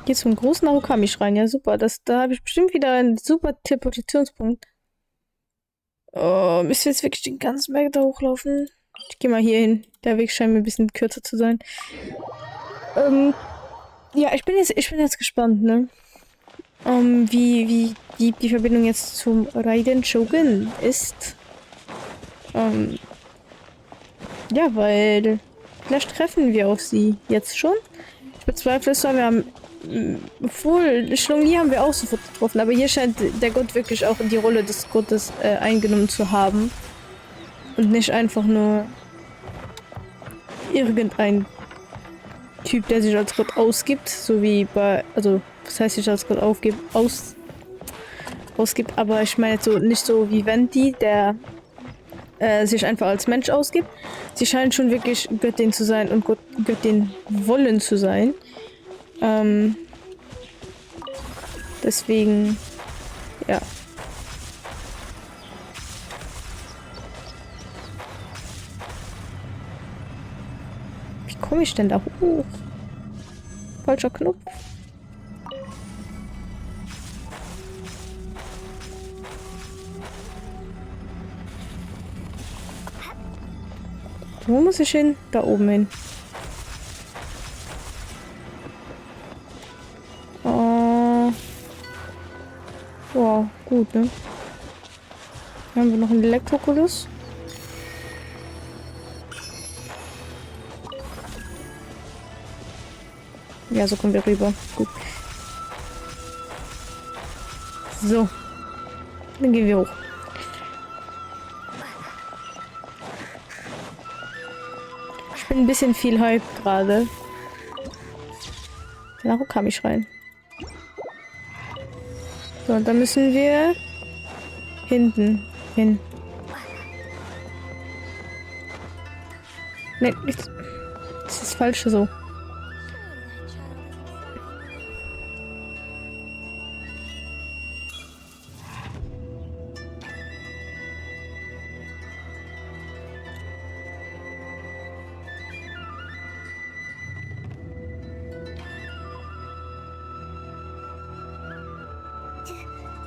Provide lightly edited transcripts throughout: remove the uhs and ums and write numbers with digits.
Geht zum großen Narukami-Schrein. Ja, super. Da habe ich bestimmt wieder einen super Teleportationspunkt. Oh, müssen wir jetzt wirklich den ganzen Berg da hochlaufen? Ich gehe mal hier hin. Der Weg scheint mir ein bisschen kürzer zu sein. Ja, ich bin jetzt gespannt, ne? Wie die Verbindung jetzt zum Raiden Shogun ist. Ja, weil vielleicht treffen wir auf sie jetzt schon. Ich bezweifle es, weil wir haben. Obwohl, Shlongli haben wir auch sofort getroffen, aber hier scheint der Gott wirklich auch die Rolle des Gottes eingenommen zu haben. Und nicht einfach nur irgendein Typ, der sich als Gott ausgibt, so wie bei. Also, was heißt sich als Gott ausgibt, aber ich meine so nicht so wie Venti, der sich einfach als Mensch ausgibt. Sie scheint schon wirklich Göttin zu sein und Göttin wollen zu sein. Deswegen, ja. Wie komme ich denn da hoch? Falscher Knopf. Wo muss ich hin? Da oben hin. Wow, gut, ne? Hier haben wir noch einen Elektrokulus. Ja, so kommen wir rüber. Gut. So. Dann gehen wir hoch. Ich bin ein bisschen viel Hype gerade. Narukami-Schrein. So, und dann müssen wir hinten hin. Ne, das ist das Falsche so.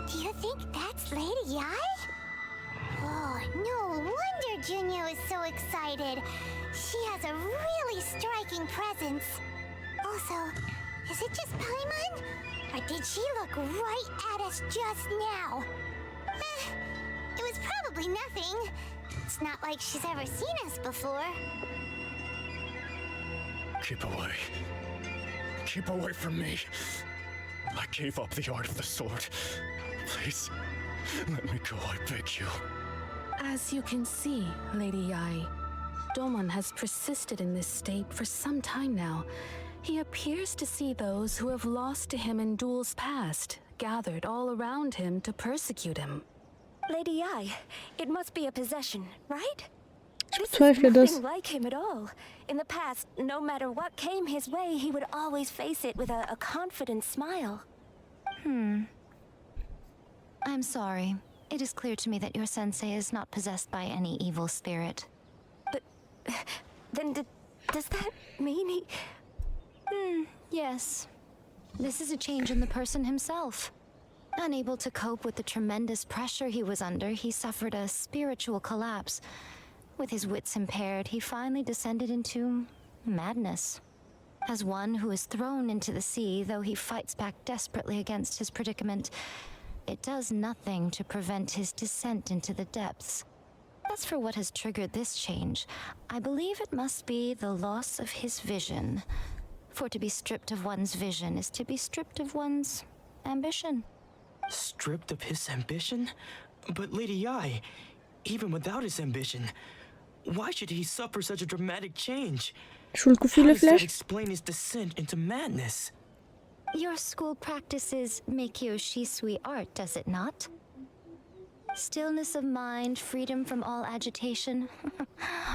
Do you think that's Lady Yai? Oh, no wonder Junyo is so excited. She has a really striking presence. Also, is it just Paimon? Or did she look right at us just now? It was probably nothing. It's not like she's ever seen us before. Keep away. Keep away from me. I gave up the art of the sword. Please, let me go, I beg you. As you can see, Lady Yai, Domon has persisted in this state for some time now. He appears to see those who have lost to him in duels past, gathered all around him to persecute him. Lady Yai, it must be a possession, right? This Zweifle is das. nothing like him at all. In the past, no matter what came his way, he would always face it with a confident smile. I'm sorry. It is clear to me that your sensei is not possessed by any evil spirit. But then does that mean he... Yes. This is a change in the person himself. Unable to cope with the tremendous pressure he was under, he suffered a spiritual collapse. With his wits impaired, he finally descended into madness. As one who is thrown into the sea, though he fights back desperately against his predicament, it does nothing to prevent his descent into the depths. As for what has triggered this change, I believe it must be the loss of his vision. For to be stripped of one's vision is to be stripped of one's ambition. Stripped of his ambition? But Lady Yai, even without his ambition, why should he suffer such a dramatic change? How Schuldgefühle does that vielleicht? explain his descent into madness? Your school practices Meikyo Shisui art, does it not? Stillness of mind, freedom from all agitation.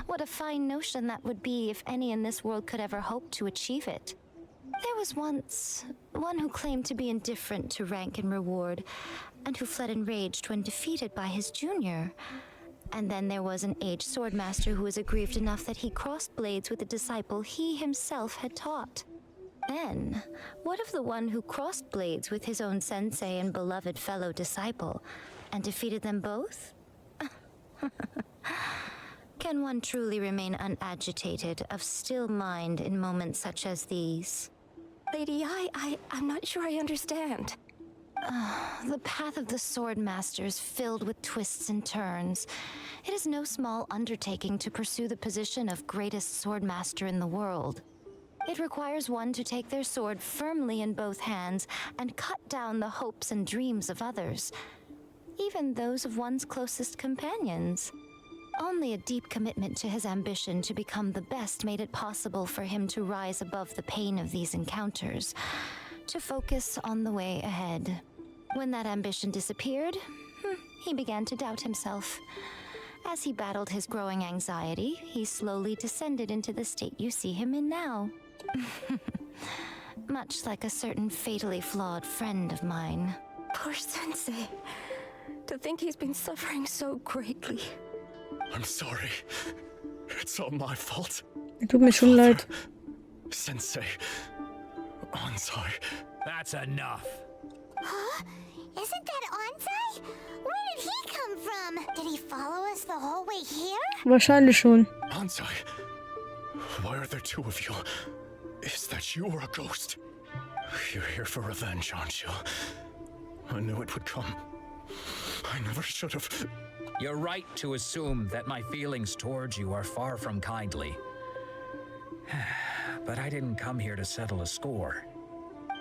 What a fine notion that would be if any in this world could ever hope to achieve it. There was once one who claimed to be indifferent to rank and reward, and who fled enraged when defeated by his junior. And then there was an aged swordmaster who was aggrieved enough that he crossed blades with a disciple he himself had taught. Then, what of the one who crossed blades with his own sensei and beloved fellow disciple, and defeated them both? Can one truly remain unagitated, of still mind in moments such as these? Lady I'm not sure I understand. The path of the sword master is filled with twists and turns. It is no small undertaking to pursue the position of greatest sword master in the world. It requires one to take their sword firmly in both hands and cut down the hopes and dreams of others, even those of one's closest companions. Only a deep commitment to his ambition to become the best made it possible for him to rise above the pain of these encounters, to focus on the way ahead. When that ambition disappeared, he began to doubt himself. As he battled his growing anxiety, he slowly descended into the state you see him in now. Much like a certain fatally flawed friend of mine. Poor Sensei. To think he's been suffering so greatly. I'm sorry. It's all my fault. Tut mir schon leid. Sensei. Ansai. That's enough. Huh? Isn't that Ansai? Where did he come from? Did he follow us the whole way here? Wahrscheinlich schon. Ansai. Why are there two of you? Is that you or a ghost? You're here for revenge, aren't you? I knew it would come. I never should have. You're right to assume that my feelings towards you are far from kindly. But I didn't come here to settle a score.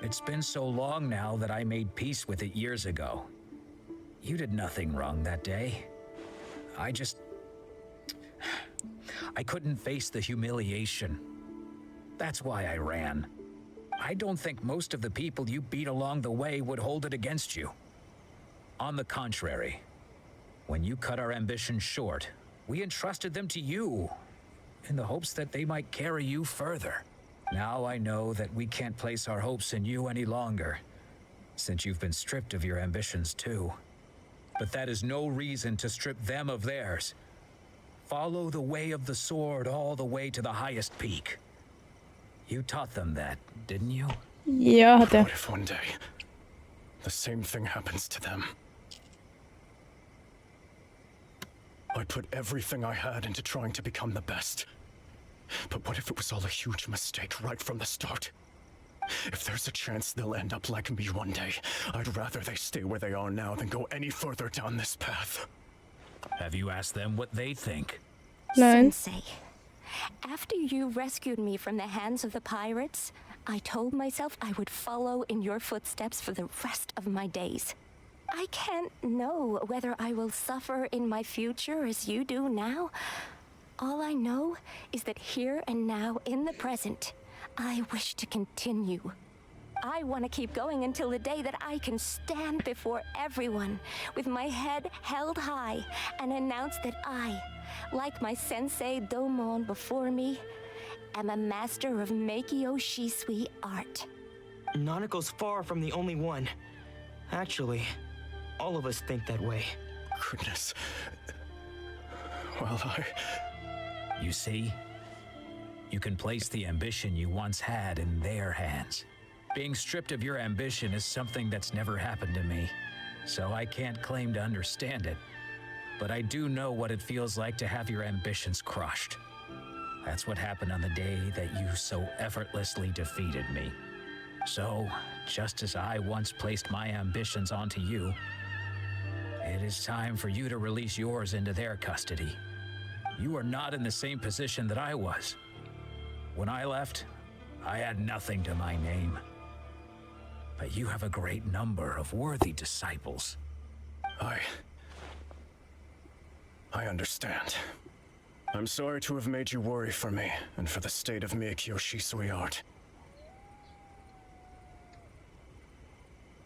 It's been so long now that I made peace with it years ago. You did nothing wrong that day. I couldn't face the humiliation. That's why I ran. I don't think most of the people you beat along the way would hold it against you. On the contrary, when you cut our ambitions short, we entrusted them to you, in the hopes that they might carry you further. Now I know that we can't place our hopes in you any longer, since you've been stripped of your ambitions too. But that is no reason to strip them of theirs. Follow the way of the sword all the way to the highest peak. You taught them that, didn't you? Ja, hat er. What if one day the same thing happens to them? I put everything I had into trying to become the best. But what if it was all a huge mistake right from the start? If there's a chance they'll end up like me one day, I'd rather they stay where they are now than go any further down this path. Have you asked them what they think? Nein. Sensei, after you rescued me from the hands of the pirates, I told myself I would follow in your footsteps for the rest of my days. I can't know whether I will suffer in my future as you do now. All I know is that here and now, in the present, I wish to continue. I want to keep going until the day that I can stand before everyone with my head held high and announce that I, like my sensei Domon before me, am a master of Meikyo Shisui art. Nanako's far from the only one. Actually, all of us think that way. Goodness. Well, You see? You can place the ambition you once had in their hands. Being stripped of your ambition is something that's never happened to me, so I can't claim to understand it. But I do know what it feels like to have your ambitions crushed. That's what happened on the day that you so effortlessly defeated me. So, just as I once placed my ambitions onto you, it is time for you to release yours into their custody. You are not in the same position that I was. When I left, I had nothing to my name. But you have a great number of worthy disciples. I understand. I'm sorry to have made you worry for me and for the state of Meikyo Shisui art.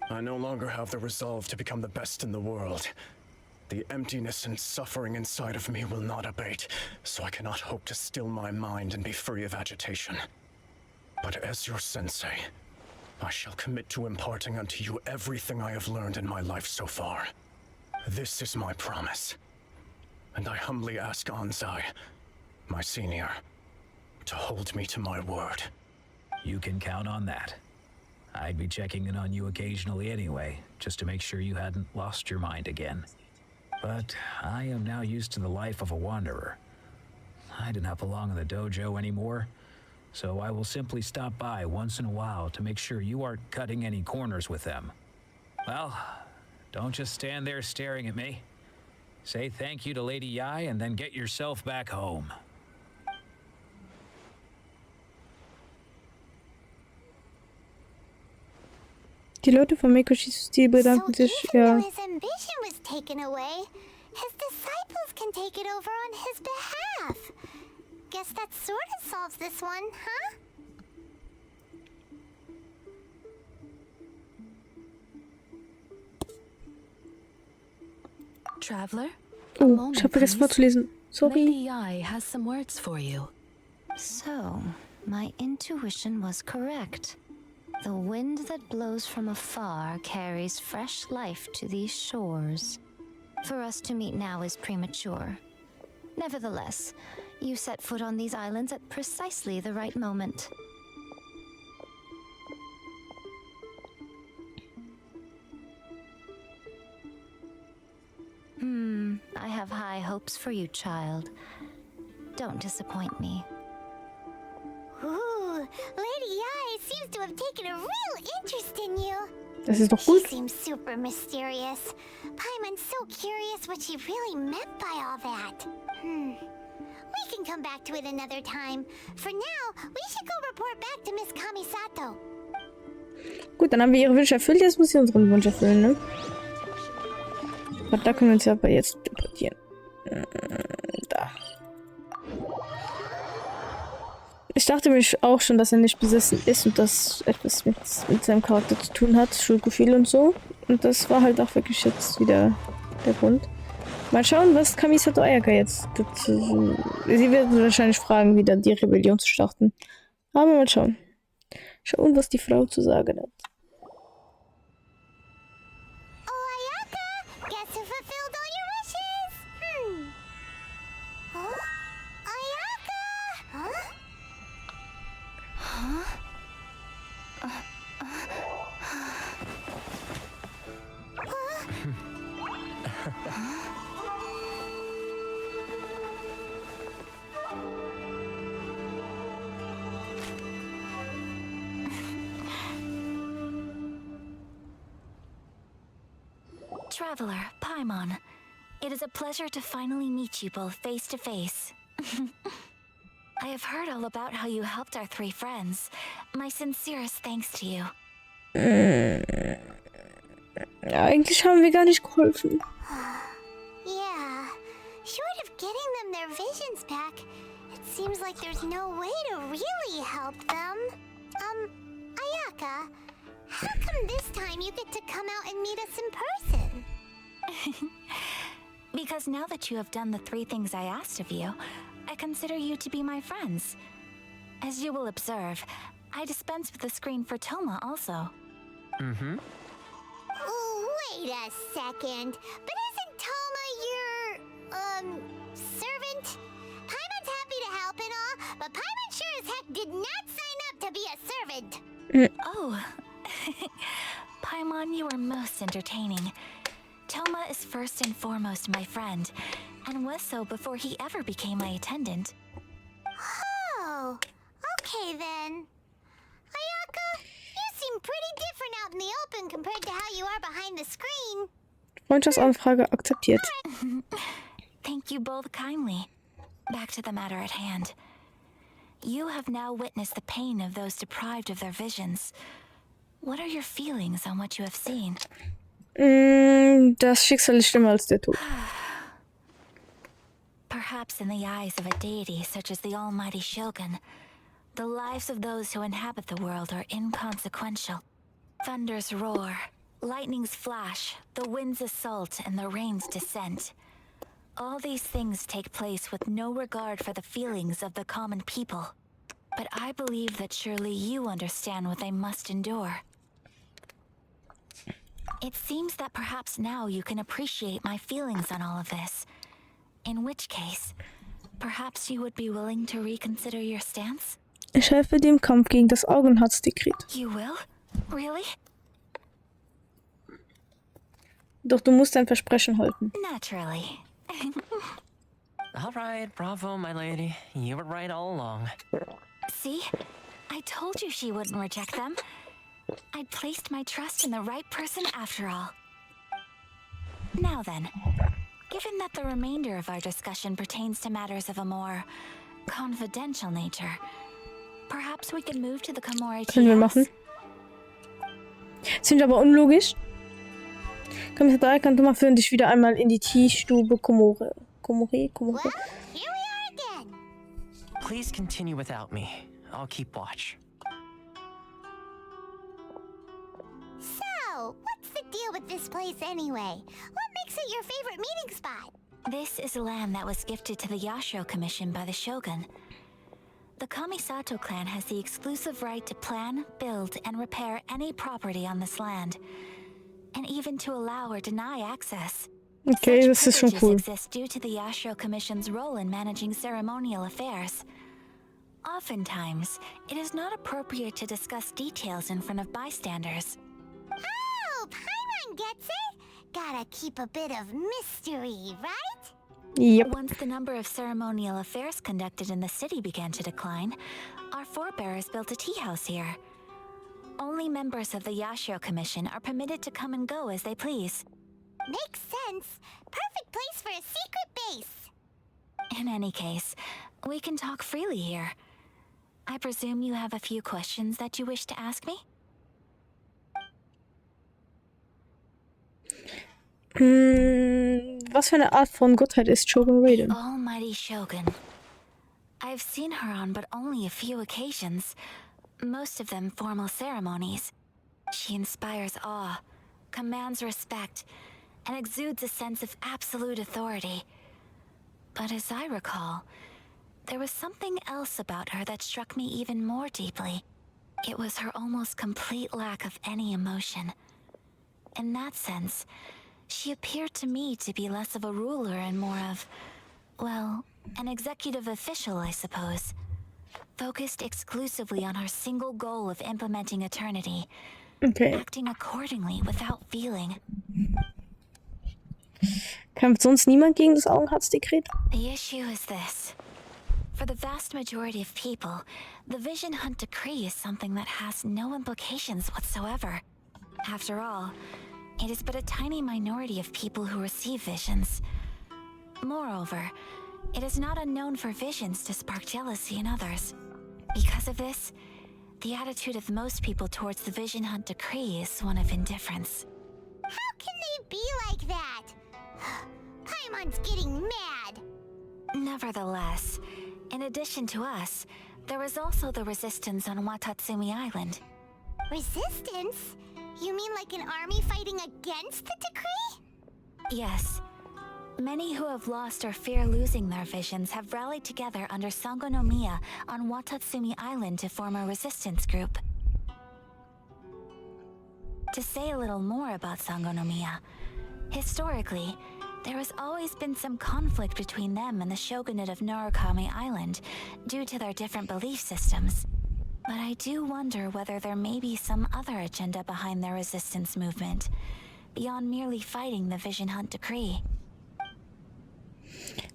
I no longer have the resolve to become the best in the world. The emptiness and suffering inside of me will not abate, so I cannot hope to still my mind and be free of agitation. But as your sensei, I shall commit to imparting unto you everything I have learned in my life so far. This is my promise. And I humbly ask Ansai, my senior, to hold me to my word. You can count on that. I'd be checking in on you occasionally anyway, just to make sure you hadn't lost your mind again. But I am now used to the life of a wanderer. I do not belong in the dojo anymore, so I will simply stop by once in a while to make sure you aren't cutting any corners with them. Well, don't just stand there staring at me. Say thank you to Lady Yai and then get yourself back home. Die Leute von Mikoshi's Stil bedanken sich, even ja. though his ambition was taken away, his disciples can take it over on his behalf. Guess that sort of solves this one, huh? Traveler? Oh, ich habe vergessen vorzulesen. Sorry. Lady Yai has some words for you. So, my intuition was correct. The wind that blows from afar carries fresh life to these shores. For us to meet now is premature. Nevertheless, you set foot on these islands at precisely the right moment. I have high hopes for you, child. Don't disappoint me. Ooh, Lady Yai seems to have taken a real interest in you. Das ist doch She gut. seems super mysterious. Paimon's so curious what she really meant by all that. We can come back to it another time. For now, we should go report back to Miss Kamisato. Gut, dann haben wir ihre Wünsche erfüllt. Jetzt muss sie unseren Wunsch erfüllen, ne? Aber da können wir uns ja aber jetzt teleportieren. Da. Ich dachte mir auch schon, dass er nicht besessen ist und das etwas mit seinem Charakter zu tun hat, Schuldgefühl und so. Und das war halt auch wirklich jetzt wieder der Grund. Mal schauen, was Kamisato Ayaka jetzt dazu... Sie wird wahrscheinlich fragen, wieder die Rebellion zu starten. Aber mal schauen. Schauen, was die Frau zu sagen hat. Oh, Ayaka! Guess who fulfilled all your wishes? Huh? Ayaka! Huh? Traveler, Paimon, it is a pleasure to finally meet you both face to face. I have heard all about how you helped our three friends. My sincerest thanks to you. Ja, eigentlich haben wir gar nicht geholfen. Yeah. Short of getting them their visions back, it seems like there's no way to really help them. Ayaka, how come this time you get to come out and meet us in person? Because now that you have done the three things I asked of you, I consider you to be my friends. As you will observe, I dispense with the screen for Toma also. Wait a second. But isn't Toma your, servant? Paimon's happy to help and all, but Paimon sure as heck did not sign up to be a servant. Oh. Paimon, you are most entertaining. Toma is first and foremost my friend, and was so before he ever became my attendant. Oh, okay then. Ayaka, you seem pretty different out in the open compared to how you are behind the screen. Freundschaftsanfrage akzeptiert. Thank you both kindly. Back to the matter at hand. You have now witnessed the pain of those deprived of their visions. What are your feelings on what you have seen? Das Schicksal ist schlimmer als der Tod. Perhaps in the eyes of a deity such as the almighty Shogun, the lives of those who inhabit the world are inconsequential. Thunders roar, lightnings flash, the winds assault, and the rains descent. All these things take place with no regard for the feelings of the common people. But I believe that surely you understand what they must endure. It seems that perhaps now you can appreciate my feelings on all of this. In which case, perhaps you would be willing to reconsider your stance? Ich helfe dir im Kampf gegen das Augenharzdekret. You will? Really? Doch du musst dein Versprechen halten. Naturally. All right, bravo, my lady. You were right all along. See? I told you she wouldn't reject them. I'd placed my trust in the right person after all. Now then, given that the remainder of our discussion pertains to matters of a more confidential nature, perhaps we can move to the Komori Können wir machen. Sind aber unlogisch. Kommissar 3, kannst du mal führen dich wieder einmal in die Teestube Komore. Komore? Well, here we are again. Please continue without me. I'll keep watch. So, what's the deal with this place anyway? What makes it your favorite meeting spot? This is land that was gifted to the Yashiro Commission by the Shogun. The Kamisato clan has the exclusive right to plan, build, and repair any property on this land, and even to allow or deny access. Okay, Such das ist schon privileges cool. exist due to the Yashiro Commission's role in managing ceremonial affairs. Oftentimes, it is not appropriate to discuss details in front of bystanders. Oh, Paimon gets it. Gotta keep a bit of mystery, right? Yep. Once the number of ceremonial affairs conducted in the city began to decline, our forebears built a tea house here. Only members of the Yashiro Commission are permitted to come and go as they please. Makes sense. Perfect place for a secret base. In any case, we can talk freely here. I presume you have a few questions that you wish to ask me? Was für eine Art von Gottheit ist Shogun Raiden? Almighty Shogun. I've seen her on but only a few occasions, most of them formal ceremonies. She inspires awe, commands respect, and exudes a sense of absolute authority. But as I recall, there was something else about her that struck me even more deeply. It was her almost complete lack of any emotion. In that sense, she appeared to me to be less of a ruler and more of, well, an executive official, I suppose. Focused exclusively on her single goal of implementing eternity, Okay. acting accordingly without feeling. Kämpft sonst niemand gegen das Augenharzdekret? The issue is this. For the vast majority of people, the Vision Hunt Decree is something that has no implications whatsoever. After all, it is but a tiny minority of people who receive visions. Moreover, it is not unknown for visions to spark jealousy in others. Because of this, the attitude of most people towards the Vision Hunt Decree is one of indifference. How can they be like that? Paimon's getting mad. Nevertheless, in addition to us, there is also the resistance on Watatsumi Island. Resistance? You mean like an army fighting against the decree? Yes. Many who have lost or fear losing their visions have rallied together under Sangonomiya on Watatsumi Island to form a resistance group. To say a little more about Sangonomiya, historically, there has always been some conflict between them and the shogunate of Narukami Island due to their different belief systems. But I do wonder whether there may be some other agenda behind their resistance movement, beyond merely fighting the Vision Hunt Decree.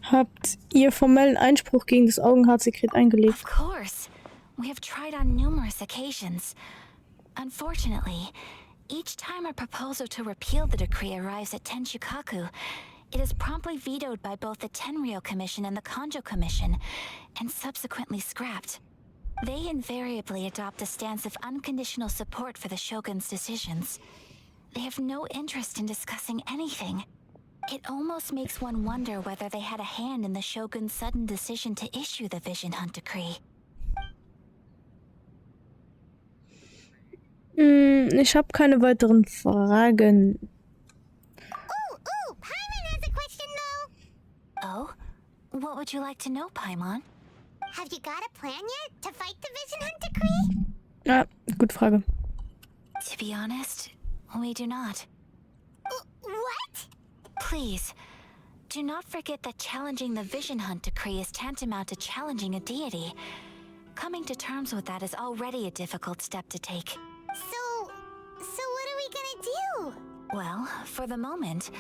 Habt ihr formellen Einspruch gegen das Augenharzdekret eingelegt? Of course. We have tried on numerous occasions. Unfortunately, each time a proposal to repeal the decree arrives at Tenshukaku, it is promptly vetoed by both the Tenryou Commission and the Kanjo Commission, and subsequently scrapped. They invariably adopt a stance of unconditional support for the Shogun's decisions. They have no interest in discussing anything. It almost makes one wonder whether they had a hand in the Shogun's sudden decision to issue the Vision Hunt Decree. Ich habe keine weiteren Fragen. Ooh, Paimon has a question though. Oh? What would you like to know, Paimon? Have you got a plan yet to fight the Vision Hunt Decree? Ja, gute Frage. To be honest, we do not. What? Please, do not forget that challenging the Vision Hunt Decree is tantamount to challenging a deity. Coming to terms with that is already a difficult step to take. So what are we gonna do? Well, for the moment,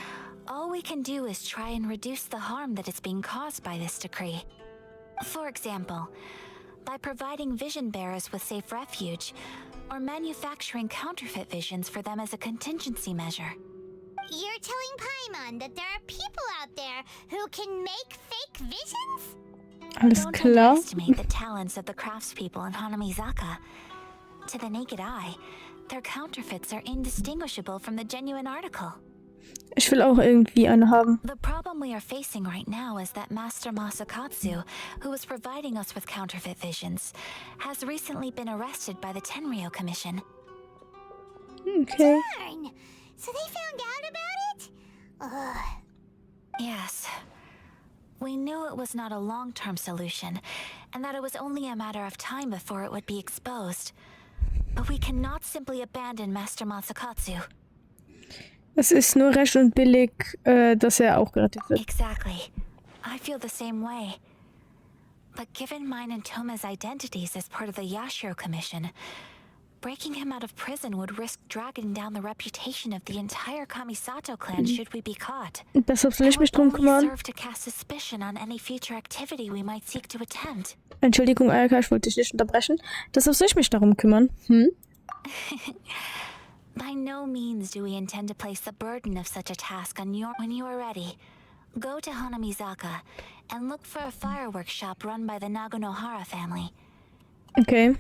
all we can do is try and reduce the harm that is being caused by this decree. For example, by providing vision bearers with safe refuge, or manufacturing counterfeit visions for them as a contingency measure. You're telling Paimon that there are people out there who can make fake visions? Alles Don't klar. underestimate the talents of the craftspeople in Hanamizaka. To the naked eye, their counterfeits are indistinguishable from the genuine article. Ich will auch irgendwie eine haben. The problem we are facing right now is that Master Masakatsu, who was providing us with counterfeit visions, has recently been arrested by the Tenryou Commission. Okay. Darn! So they found out about it? Ugh. Yes. We knew it was not a long-term solution, and that it was only a matter of time before it would be exposed. But we cannot simply abandon Master Masakatsu. Es ist nur recht und billig, dass auch gerettet wird. Exactly. I feel the same way. But given mine and Toma's identities as part of the Yashiro Commission, breaking him out of prison would risk dragging down the reputation of the entire Kamisato clan should we be caught. Deshalb soll ich mich drum That would only kümmern. serve to cast suspicion on any future activity we might seek to attempt. Entschuldigung, Alka, ich wollte dich nicht unterbrechen. Deshalb soll ich mich darum kümmern. By no means do we intend to place the burden of such a task on when you are ready. Go to Hanamizaka and look for a fireworks shop run by the Naganohara family. Okay.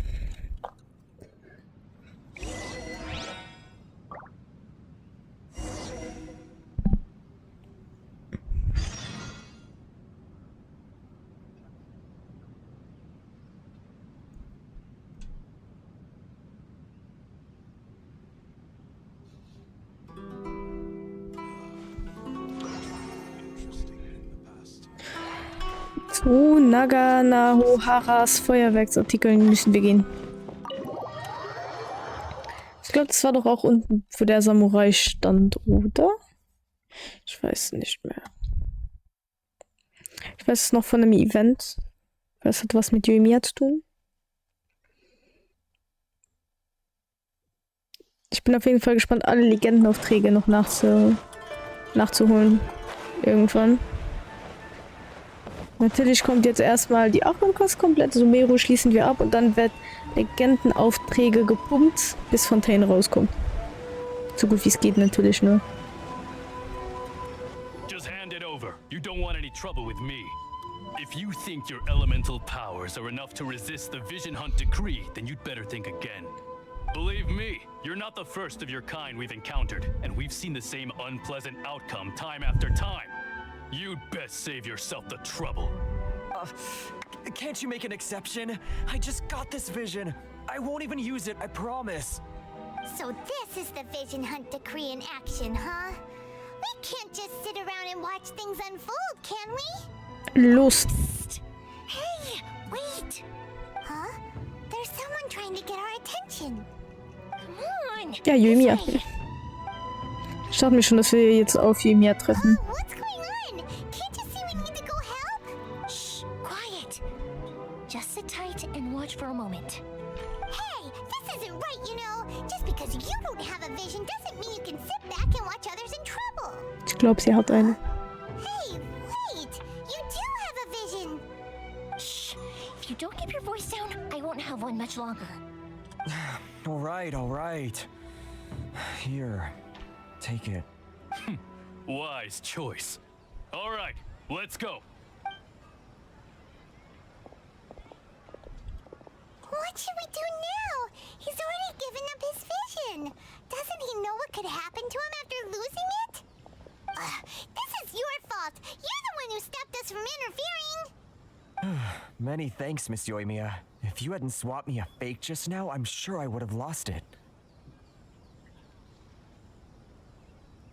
Zu Naganoharas Feuerwerksartikeln müssen wir gehen. Ich glaube, das war doch auch unten, wo der Samurai stand, oder? Ich weiß nicht mehr. Ich weiß es noch von einem Event. Das hat was mit Yoimiya zu tun. Ich bin auf jeden Fall gespannt, alle Legendenaufträge noch nachzuholen. Irgendwann. Natürlich kommt jetzt erstmal die Archon-Quest komplett, Sumeru schließen wir ab und dann wird Legendenaufträge gepumpt, bis Fontaine rauskommt. So gut wie es geht natürlich nur. Just hand it over. You don't want any trouble with me. If you think your elemental powers are enough to resist the Vision Hunt decree, then you'd better think again. Believe me, you're not the first of your kind we've encountered, and we've seen the same unpleasant outcome time after time. You'd best save yourself the trouble. Can't you make an exception? I just got this vision. I won't even use it, I promise. So this is the Vision Hunt decree in action, huh? We can't just sit around and watch things unfold, can we? Los. Psst. Hey, wait! Huh? There's someone trying to get our attention. Come on! Ja, Yoimiya. This way. Ich dachte mir schon, dass wir jetzt auf Yoimiya treffen. What's going on? Can't you see we need to go help? Shh, quiet. Just sit tight and watch for a moment. Hey, this isn't right, you know. Just because you don't have a vision doesn't mean you can sit back and watch others in trouble. Ich glaube, sie hat eine. Hey, wait! You do have a vision! Shh. If you don't keep your voice down, I won't have one much longer. All right. Here, take it. Wise choice. All right, let's go. What should we do now? He's already given up his vision. Doesn't he know what could happen to him after losing it? This is your fault. You're the one who stopped us from interfering. Many thanks, Miss Yoimiya. If you hadn't swapped me a fake just now, I'm sure I would have lost it.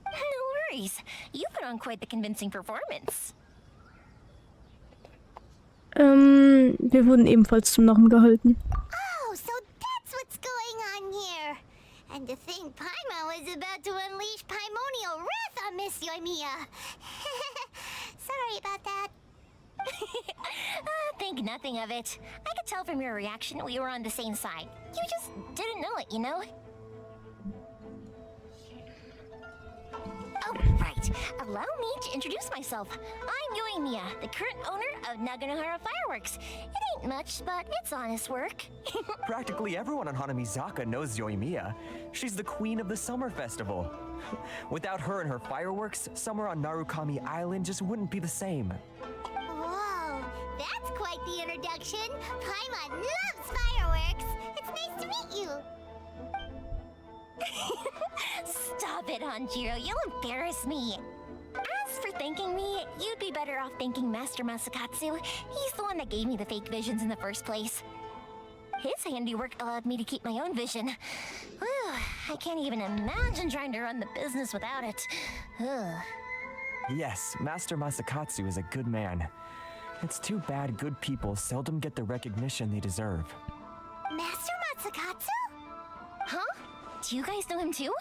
No worries. You put on quite the convincing performance. Wir wurden ebenfalls zum Narren gehalten. Oh, so that's what's going on here. And to think Paimon was about to unleash Paimonial wrath on Miss Yoimiya. Sorry about that. Think nothing of it. I could tell from your reaction we were on the same side. You just didn't know it, you know? Oh, right. Allow me to introduce myself. I'm Yoimiya, the current owner of Naganohara Fireworks. It ain't much, but it's honest work. Practically everyone on Hanamizaka knows Yoimiya. She's the queen of the summer festival. Without her and her fireworks, summer on Narukami Island just wouldn't be the same. Whoa, that's quite the introduction. Paimon loves fireworks. It's nice to meet you. Stop it, Hanjiro. You'll embarrass me. As for thanking me, you'd be better off thanking Master Masakatsu. He's the one that gave me the fake visions in the first place. His handiwork allowed me to keep my own vision. Whew, I can't even imagine trying to run the business without it. Ugh. Yes, Master Masakatsu is a good man. It's too bad good people seldom get the recognition they deserve. Master Masakatsu? Huh? Do you guys know him too?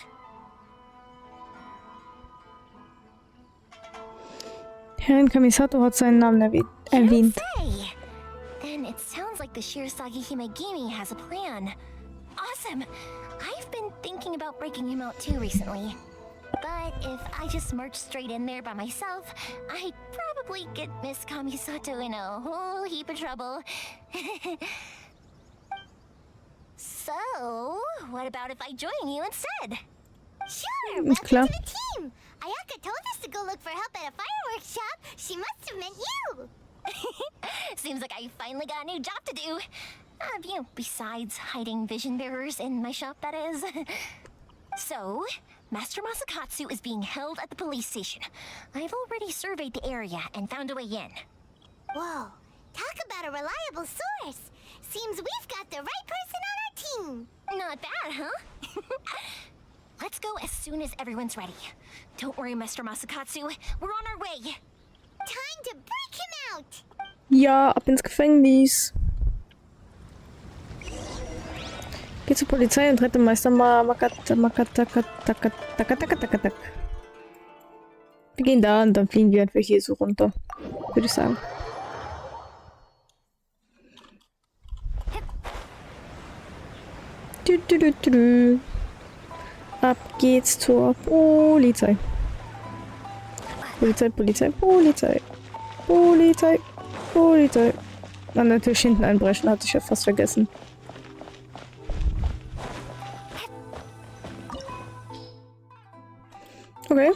Herrn Kamisato hat seinen Namen erwähnt. Say. Then it sounds like the Shirasagi Himegimi has a plan. Awesome! I've been thinking about breaking him out too recently. But if I just march straight in there by myself, I'd probably get Miss Kamisato in a whole heap of trouble. So, what about if I join you instead? Sure, welcome Klar. to the team! Ayaka told us to go look for help at a fireworks shop. She must have meant you! Seems like I finally got a new job to do. Besides hiding vision bearers in my shop, that is. So, Master Masakatsu is being held at the police station. I've already surveyed the area and found a way in. Whoa, talk about a reliable source. Seems we've got the right person on our team. Not bad, huh? Let's go as soon as everyone's ready. Don't worry, Master Masakatsu. We're on our way. Time to break him out! Ja, ab ins Gefängnis. Geh zur Polizei und rette Meister Makatakatakatakatak. Wir gehen da und dann fliegen wir einfach hier so runter. Würde ich sagen. Ab geht's zur Polizei. Polizei, Polizei, Polizei. Polizei, Polizei. Und natürlich hinten einbrechen, hatte ich ja fast vergessen. Okay.